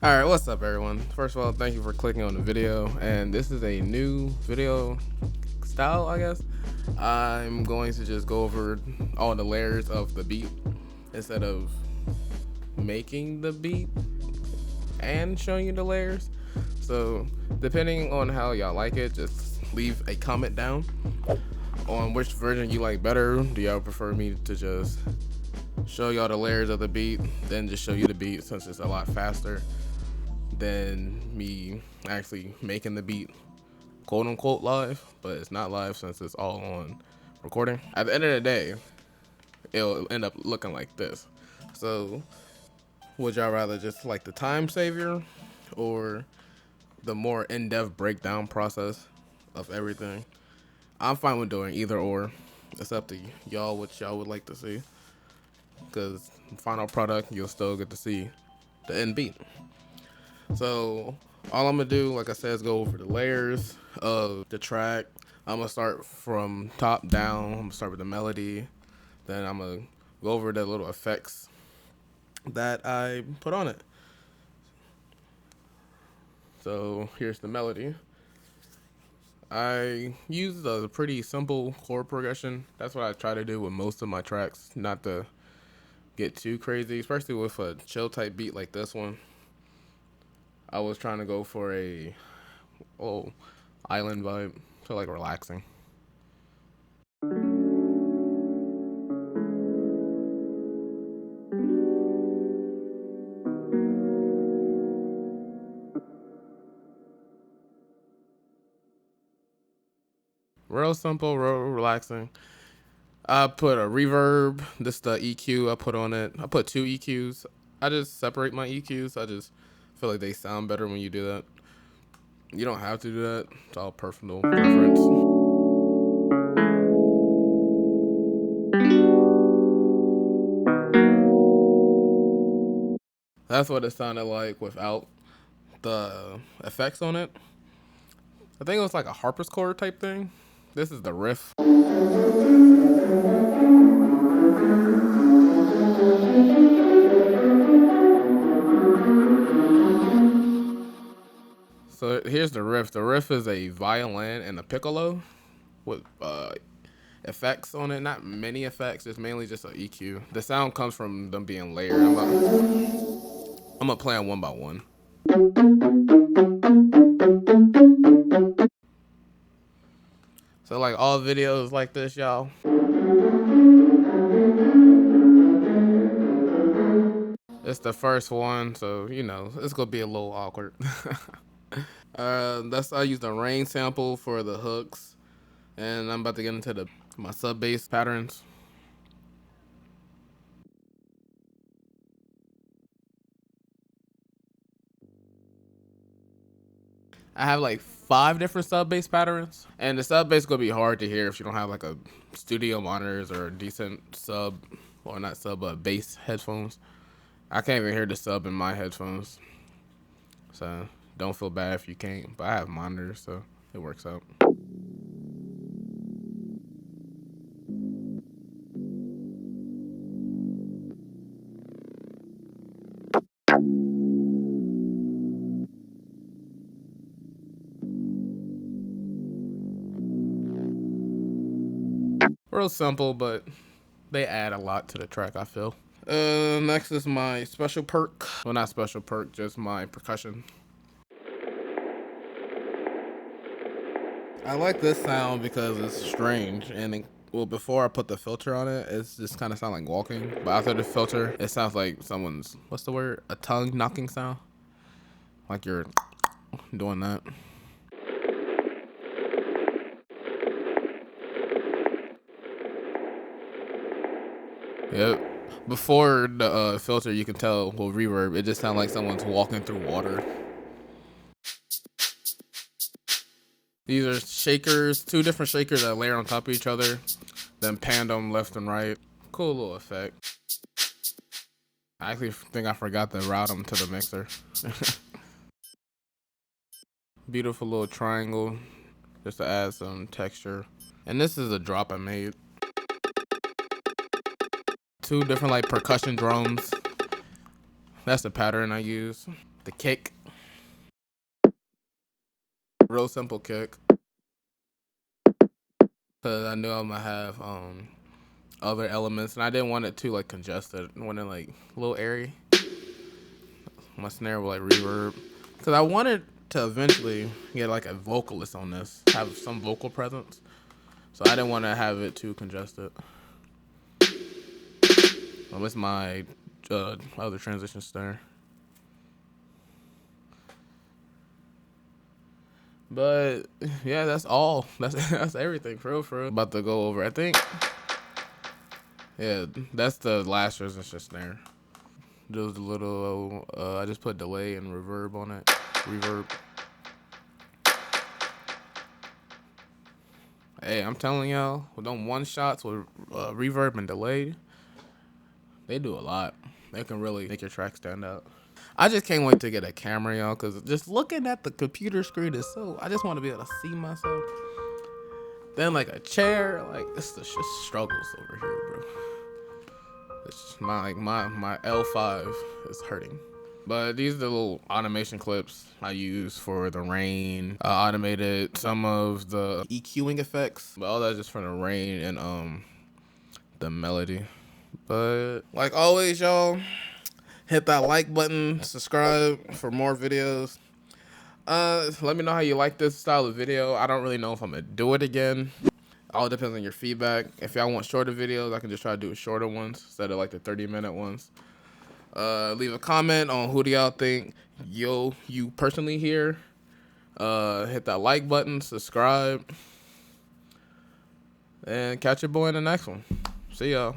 All right, what's up, everyone? First of all, thank you for clicking on the video, and this is a new video style, I guess. I'm going to just go over all the layers of the beat instead of making the beat and showing you the layers. So, depending on how y'all like it, just leave a comment down on which version you like better. Do y'all prefer me to just show y'all the layers of the beat, then just show you the beat since it's a lot faster than me actually making the beat quote unquote live, but it's not live since it's all on recording. At the end of the day, it'll end up looking like this. So would y'all rather just like the time savior or the more in-depth breakdown process of everything? I'm fine with doing either or. It's up to y'all what y'all would like to see, because final product you'll still get to see the end beat. So all I'm gonna do, like I said, is go over the layers of the track. I'm gonna start from top down. I'm gonna start with the melody. Then I'm gonna go over the little effects that I put on it. So here's the melody. I used a pretty simple chord progression. That's what I try to do with most of my tracks, not to get too crazy, especially with a chill type beat like this one. I was trying to go for a island vibe, so like relaxing. Real simple, real relaxing. I put a reverb. This is the EQ I put on it. I put two EQs. I just separate my EQs. I just feel like they sound better when you do that. You don't have to do that. It's all personal preference. That's what it sounded like without the effects on it. I think it was like a harpsichord type thing. This is the riff. So here's the riff. The riff is a violin and a piccolo with effects on it. Not many effects. It's mainly just an EQ. The sound comes from them being layered. I'm gonna play them one by one. So like all videos like this, y'all. It's the first one, so you know it's gonna be a little awkward. I use the rain sample for the hooks, and I'm about to get into my sub bass patterns. I have like 5 different sub bass patterns, and the sub bass gonna be hard to hear if you don't have like a studio monitors or a decent sub, or not sub, but bass headphones. I can't even hear the sub in my headphones, so don't feel bad if you can't. But I have monitors, so it works out. Real simple, but they add a lot to the track, I feel. Next is my special perk. Well, not special perk, just my percussion. I like this sound because it's strange, and well, before I put the filter on it, it's just kind of sound like walking. But after the filter, it sounds like someone's, what's the word? A tongue knocking sound, like you're doing that. Yep. Before the filter, you can tell with reverb, it just sounds like someone's walking through water. These are shakers, 2 different shakers that layer on top of each other, then pan them left and right. Cool little effect. I actually think I forgot to route them to the mixer. Beautiful little triangle, just to add some texture. And this is a drop I made. 2 different like percussion drums. That's the pattern I use. the kick, real simple kick, because I knew I'm gonna have other elements, and I didn't want it too like congested. I wanted like a little airy. My snare with like reverb, because I wanted to eventually get like a vocalist on this, have some vocal presence. So I didn't want to have it too congested. It's my other transition snare. But yeah, that's all. That's everything for real, for real. About to go over. I think yeah, that's the last transition snare. Just a little. I just put delay and reverb on it. Reverb. Hey, I'm telling y'all, with them one shots with reverb and delay, they do a lot. They can really make your track stand out. I just can't wait to get a camera, y'all, because just looking at the computer screen is so. I just want to be able to see myself. Then like a chair, like it's just struggles over here, bro. It's my L5 is hurting. But these are the little automation clips I use for the rain. I automated some of the EQing effects, but all that's just for the rain and the melody. But like always, y'all, hit that like button, subscribe for more videos. Let me know how you like this style of video. I don't really know if I'm gonna do it again. All depends on your feedback. If y'all want shorter videos, I can just try to do shorter ones instead of like the 30-minute ones. Leave a comment on who do y'all think you personally hear. Hit that like button, subscribe, and catch your boy in the next one. See y'all.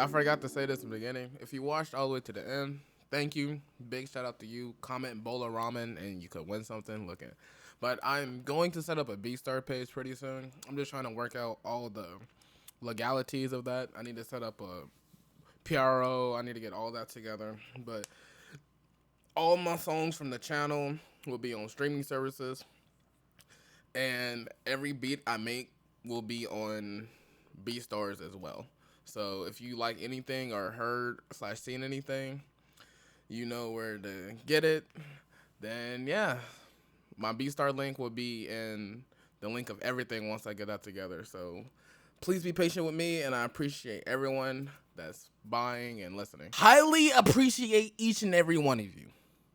I forgot to say this in the beginning. If you watched all the way to the end, thank you. Big shout out to you. Comment Bola Ramen and you could win something. Looking. But I'm going to set up a BeatStar page pretty soon. I'm just trying to work out all the legalities of that. I need to set up a PRO. I need to get all that together. But all my songs from the channel will be on streaming services. And every beat I make will be on BeatStars as well. So if you like anything or heard / seen anything, you know where to get it. Then yeah, my BeatStar link will be in the link of everything once I get that together. So please be patient with me, and I appreciate everyone that's buying and listening. Highly appreciate each and every one of you.